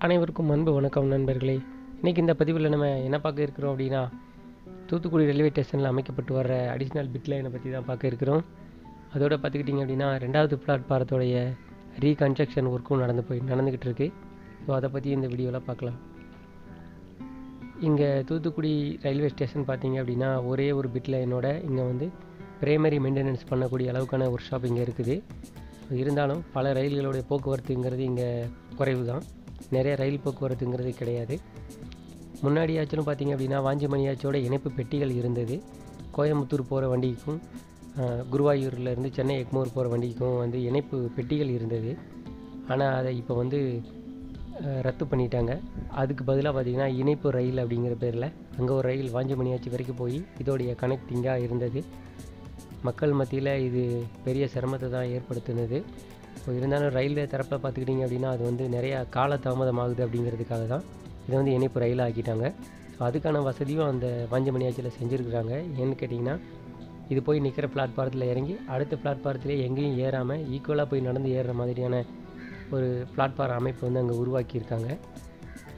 அனைவருக்கும் அன்பு வணக்கம் நண்பர்களே. இன்றைக்கி இந்த பதிவில் நம்ம என்ன பார்க்க இருக்கிறோம் அப்படின்னா, தூத்துக்குடி ரயில்வே ஸ்டேஷனில் அமைக்கப்பட்டு வர அடிஷ்னல் பிட் லைனை பற்றி தான் பார்க்க இருக்கிறோம். அதோட பார்த்துக்கிட்டிங்க அப்படின்னா 2வது பிளாட்பாரத்தோடைய ரீகன்ஸ்ட்ரக்ஷன் ஒர்க்கும் நடந்துக்கிட்டு இருக்குது. ஸோ அதை பற்றி இந்த வீடியோவில் பார்க்கலாம். இங்கே தூத்துக்குடி ரயில்வே ஸ்டேஷன் பார்த்திங்க அப்படின்னா ஒரே ஒரு பிட் லைனோட இங்கே வந்து பிரைமரி மெயின்டெனன்ஸ் பண்ணக்கூடிய அளவுக்கான ஒர்க் ஷாப் இங்கே இருக்குது. இருந்தாலும் பல ரயில்களுடைய போக்குவரத்துங்கிறது இங்கே குறைவு தான். நிறைய ரயில் போக்குவரத்துங்கிறது கிடையாது. முன்னாடியாச்சும் பார்த்திங்க அப்படின்னா வாஞ்சிமணியாச்சோட இணைப்பு பெட்டிகள் இருந்தது. கோயம்புத்தூர் போகிற வண்டிக்கும் குருவாயூர்லேருந்து சென்னை எக்மோர் போகிற வண்டிக்கும் வந்து இணைப்பு பெட்டிகள் இருந்தது. ஆனால் அதை இப்போ வந்து ரத்து பண்ணிட்டாங்க. அதுக்கு பதிலாக பார்த்திங்கன்னா இணைப்பு ரயில் அப்படிங்கிற பேரில் அங்கே ஒரு ரயில் வாஞ்சிமணியாச்சி வரைக்கும் போய் இதோடைய கனெக்டிங்காக இருந்தது. மக்கள் மத்தியில் இது பெரிய சிரமத்தை தான் ஏற்படுத்தினது. ஸோ இருந்தாலும் ரயில்வே தரப்பில் பார்த்துக்கிட்டிங்க அப்படின்னா அது வந்து நிறையா காலதாமதமாகுது அப்படிங்கிறதுக்காக தான் இதை வந்து இணைப்பு ரயிலாக ஆக்கிட்டாங்க. ஸோ அதுக்கான வசதியும் அந்த வாஞ்சிமணியாச்சியில் செஞ்சுருக்குறாங்க. ஏன்னு கேட்டிங்கன்னா இது போய் நிற்கிற பிளாட்பாரத்தில் இறங்கி அடுத்த பிளாட்பாரத்திலே எங்கேயும் ஏறாமல் ஈக்குவலாக போய் நடந்து ஏறுற மாதிரியான ஒரு பிளாட்பாரம் அமைப்பு வந்து அங்கே உருவாக்கியிருக்காங்க.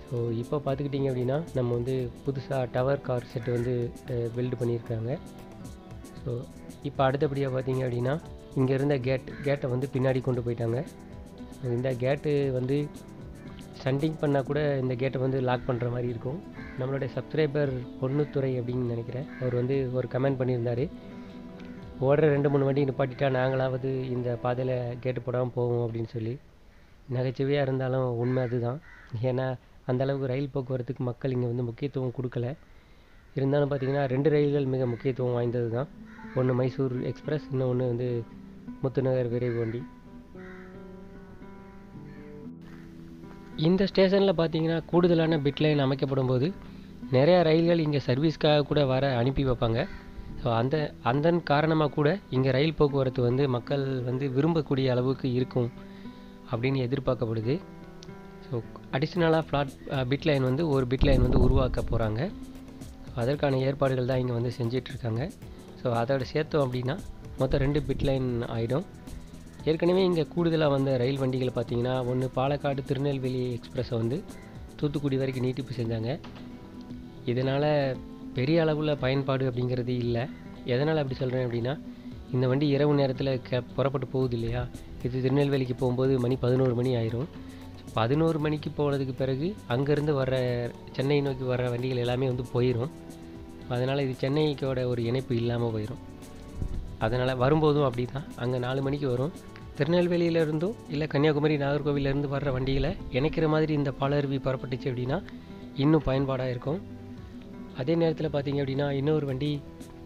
ஸோ இப்போ பார்த்துக்கிட்டிங்க அப்படின்னா நம்ம வந்து புதுசாக டவர் கார் செட்டு வந்து பில்டு பண்ணியிருக்காங்க. ஸோ இப்போ அடுத்தபடியாக பார்த்திங்க அப்படின்னா இங்கே இருந்த கேட்டை வந்து பின்னாடி கொண்டு போயிட்டாங்க. இந்த கேட்டு வந்து சண்டிங் பண்ணால் கூட இந்த கேட்டை வந்து லாக் பண்ணுற மாதிரி இருக்கும். நம்மளுடைய சப்ஸ்கிரைபர் பொன்னுத்துறை அப்படின்னு நினைக்கிறேன், அவர் வந்து ஒரு கமெண்ட் பண்ணியிருந்தார், ஓடுற 2-3 வண்டி நிப்பாட்டிட்டா நாங்களாவது இந்த பாதையில் கேட்டு போடாமல் போவோம் அப்படின்னு சொல்லி. நகைச்சுவையாக இருந்தாலும் உண்மை அதுதான். ஏன்னா அந்தளவுக்கு ரயில் போக்குவரத்துக்கு மக்கள் இங்கே வந்து முக்கியத்துவம் கொடுக்கல. இருந்தாலும் பார்த்திங்கன்னா 2 ரயில்கள் மிக முக்கியத்துவம் வாய்ந்தது தான். ஒன்று மைசூர் எக்ஸ்பிரஸ், இன்னொன்று வந்து முத்துநகர் விரைவு வண்டி. இந்த ஸ்டேஷனில் பார்த்திங்கன்னா கூடுதலான பிட் லைன் அமைக்கப்படும் போது நிறையா ரயில்கள் இங்கே சர்வீஸ்க்காக கூட வர அனுப்பி வைப்பாங்க. ஸோ அந்த காரணமாக கூட இங்கே ரயில் போக்குவரத்து வந்து மக்கள் வந்து விரும்பக்கூடிய அளவுக்கு இருக்கும் அப்படின்னு எதிர்பார்க்கப்படுது. ஸோ அடிஷ்னலாக பிட் லைன் வந்து ஒரு பிட் லைன் வந்து உருவாக்க போகிறாங்க. அதற்கான ஏற்பாடுகள் தான் இங்கே வந்து செஞ்சிட்ருக்காங்க. ஸோ அதோட சேர்த்தோம் அப்படின்னா மொத்தம் 2 பிட் லைன் ஆகிடும். ஏற்கனவே இங்கே கூடுதலாக வந்த ரயில் வண்டிகள் பார்த்திங்கன்னா ஒன்று பாலக்காடு திருநெல்வேலி எக்ஸ்பிரஸை வந்து தூத்துக்குடி வரைக்கும் நீட்டிப்பு செஞ்சாங்க. இதனால் பெரிய அளவில் பயன்பாடு அப்படிங்கிறது இல்லை. எதனால் அப்படி சொல்கிறேன் அப்படின்னா, இந்த வண்டி இரவு நேரத்தில் புறப்பட்டு போகுது இல்லையா, இது திருநெல்வேலிக்கு போகும்போது மணி 11 மணி ஆயிரும். 11 மணிக்கு போனதுக்கு பிறகு அங்கேருந்து வர்ற சென்னை நோக்கி வர்ற வண்டிகள் எல்லாமே வந்து போயிடும். அதனால் இது சென்னைக்கோட ஒரு இணைப்பு இல்லாமல் போயிடும். அதனால் வரும்போதும் அப்படி தான், அங்கே 4 மணிக்கு வரும். திருநெல்வேலியிலேருந்தும் இல்லை கன்னியாகுமரி நாகர்கோவிலேருந்து வர்ற வண்டிகளை இணைக்கிற மாதிரி இந்த பாலருவி புறப்பட்டுச்சு அப்படின்னா இன்னும் பயன்பாடாக இருக்கும். அதே நேரத்தில் பார்த்திங்க அப்படின்னா இன்னொரு வண்டி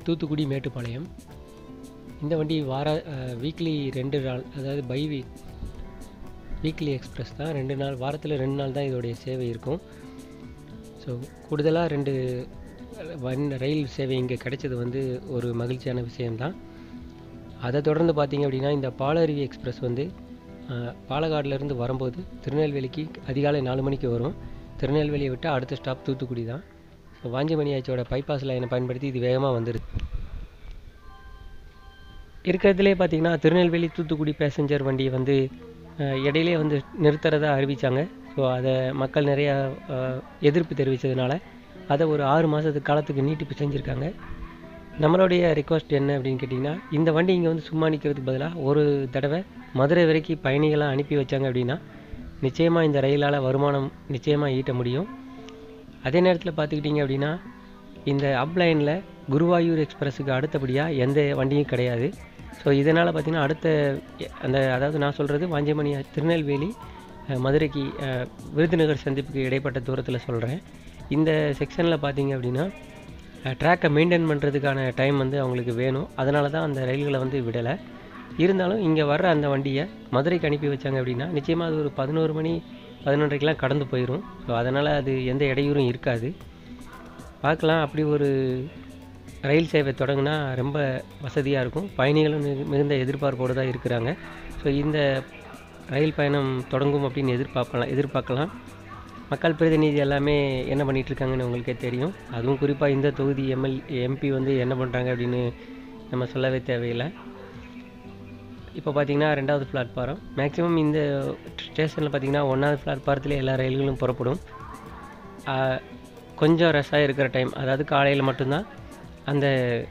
தூத்துக்குடி மேட்டுப்பாளையம். இந்த வண்டி வீக்லி 2 நாள், அதாவது வீக்லி எக்ஸ்பிரஸ் தான். 2 நாள், வாரத்தில் 2 நாள் தான் இதோடைய சேவை இருக்கும். ஸோ கூடுதலாக 2 ரயில் சேவை இங்கே கிடைச்சது வந்து ஒரு மகிழ்ச்சியான விஷயம்தான். அதை தொடர்ந்து பார்த்திங்க அப்படின்னா இந்த பாலருவி எக்ஸ்பிரஸ் வந்து பாலக்காடுலேருந்து வரும்போது திருநெல்வேலிக்கு அதிகாலை 4 மணிக்கு வரும். திருநெல்வேலியை விட்டால் அடுத்த ஸ்டாப் தூத்துக்குடி தான். ஸோ வாஞ்சிமணியாச்சியோட பைபாஸ் லைனை பயன்படுத்தி இது வேகமாக வந்துடுது. இருக்கிறதுலே பார்த்திங்கன்னா திருநெல்வேலி தூத்துக்குடி பேசஞ்சர் வண்டியை வந்து இடையிலே வந்து நிறுத்துறதா அறிவித்தாங்க. ஸோ அதை மக்கள் நிறையா எதிர்ப்பு தெரிவித்ததுனால அதை ஒரு 6 மாதத்துக்கு காலத்துக்கு நீட்டிப்பு செஞ்சுருக்காங்க. நம்மளுடைய ரெக்வஸ்ட் என்ன அப்படின்னு கேட்டிங்கன்னா, இந்த வண்டி இங்கே வந்து சும்மா நிற்கிறதுக்கு பதிலாக ஒரு தடவை மதுரை வரைக்கும் பயணிகளாக அனுப்பி வச்சாங்க அப்படின்னா நிச்சயமாக இந்த ரயிலால் வருமானம் நிச்சயமாக ஈட்ட முடியும். அதே நேரத்தில் பார்த்துக்கிட்டிங்க அப்படின்னா இந்த அப்லைனில் குருவாயூர் எக்ஸ்பிரஸுக்கு அடுத்தபடியாக எந்த வண்டியும் கிடையாது. ஸோ இதனால் பார்த்திங்கன்னா அதாவது நான் சொல்கிறது வாஞ்சிமணி திருநெல்வேலி மதுரைக்கு விருதுநகர் சந்திப்புக்கு இடைப்பட்ட தூரத்தில் சொல்கிறேன். இந்த செக்ஷனில் பார்த்திங்க அப்படின்னா ட்ராக்கை மெயின்டைன் பண்ணுறதுக்கான டைம் வந்து அவங்களுக்கு வேணும். அதனால தான் அந்த ரயில்களை வந்து விடலை. இருந்தாலும் இங்கே வர்ற அந்த வண்டியை மதுரைக்கு அனுப்பி வச்சாங்க அப்படின்னா நிச்சயமாக அது ஒரு 11 மணி 11:30க்கெலாம் கடந்து போயிடும். ஸோ அதனால் அது எந்த இடையூறும் இருக்காது. பார்க்கலாம், அப்படி ஒரு ரயில் சேவை தொடங்கினா ரொம்ப வசதியாக இருக்கும். பயணிகளும் மிகுந்த எதிர்பார்ப்போடு தான் இருக்கிறாங்க. ஸோ இந்த ரயில் பயணம் தொடங்கும் அப்படின்னு எதிர்பார்க்கலாம். மக்கள் பிரதிநிதி எல்லாமே என்ன பண்ணிகிட்ருக்காங்கன்னு உங்களுக்கே தெரியும். அதுவும் குறிப்பாக இந்த தொகுதி எம்பி வந்து என்ன பண்ணுறாங்க அப்படின்னு நம்ம சொல்லவே தேவையில்லை. இப்போ பார்த்தீங்கன்னா 2வது பிளாட்ஃபாரம். மேக்ஸிமம் இந்த ஸ்டேஷனில் பார்த்தீங்கன்னா 1வது பிளாட்ஃபாரத்திலே எல்லா ரயில்களும் புறப்படும். கொஞ்சம் ரஷ்ஷாக இருக்கிற டைம், அதாவது காலையில் மட்டும்தான் அந்த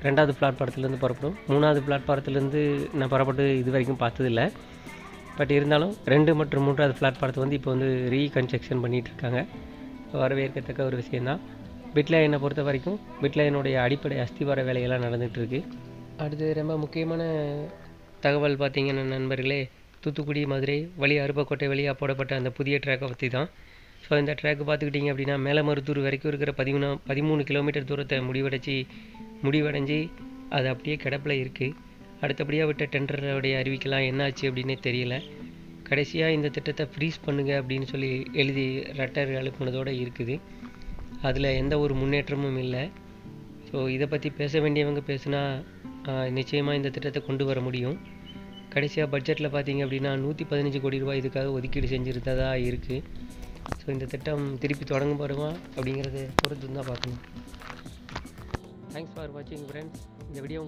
2வது பிளாட்ஃபாரத்துலேருந்து புறப்படும். 3வது பிளாட்ஃபாரத்துலேருந்து நான் புறப்பட்டு இது வரைக்கும் பார்த்ததில்ல. பட் இருந்தாலும் 2 மற்றும் 3வது பிளாட்ஃபாரத்தை வந்து இப்போ வந்து ரீகன்ஸ்ட்ரக்ஷன் பண்ணிகிட்ருக்காங்க. வரவேற்கத்தக்க ஒரு விஷயந்தான். பிட்லைனை பொறுத்த வரைக்கும் பிட்லைனுடைய அடிப்படை அஸ்திவார வேலையெல்லாம் நடந்துகிட்ருக்கு. அடுத்து ரொம்ப முக்கியமான தகவல் பார்த்தீங்கன்னா நண்பர்களே, தூத்துக்குடி மதுரை வழி அருப்புக்கோட்டை வழியாக போடப்பட்ட அந்த புதிய ட்ராக்கை பற்றி தான். ஸோ இந்த ட்ராக்கு பார்த்துக்கிட்டிங்க அப்படின்னா மேலமருத்தூர் வரைக்கும் இருக்கிற 13 கிலோமீட்டர் தூரத்தை முடிவடைஞ்சு அது அப்படியே கிடப்பில் இருக்குது. அடுத்தபடியாக விட்ட டெண்டரோடைய அறிவிக்கலாம் என்னாச்சு அப்படின்னே தெரியல. கடைசியாக இந்த திட்டத்தை ஃப்ரீஸ் பண்ணுங்க அப்படின்னு சொல்லி எழுதி லெட்டர் அனுப்புனதோடு இருக்குது. அதில் எந்த ஒரு முன்னேற்றமும் இல்லை. ஸோ இதை பற்றி பேச வேண்டியவங்க பேசுனா நிச்சயமாக இந்த திட்டத்தை கொண்டு வர முடியும். கடைசியாக பட்ஜெட்டில் பார்த்தீங்க அப்படின்னா 115 கோடி ரூபாய் இதுக்காக ஒதுக்கீடு செஞ்சுருந்ததா இருக்குது. ஸோ இந்த திட்டம் திருப்பி தொடங்க போகிறோமா அப்படிங்கிறத பொறுத்து தான் பார்க்கணும். தேங்க்ஸ் ஃபார் வாட்சிங் ஃப்ரெண்ட்ஸ். இந்த வீடியோ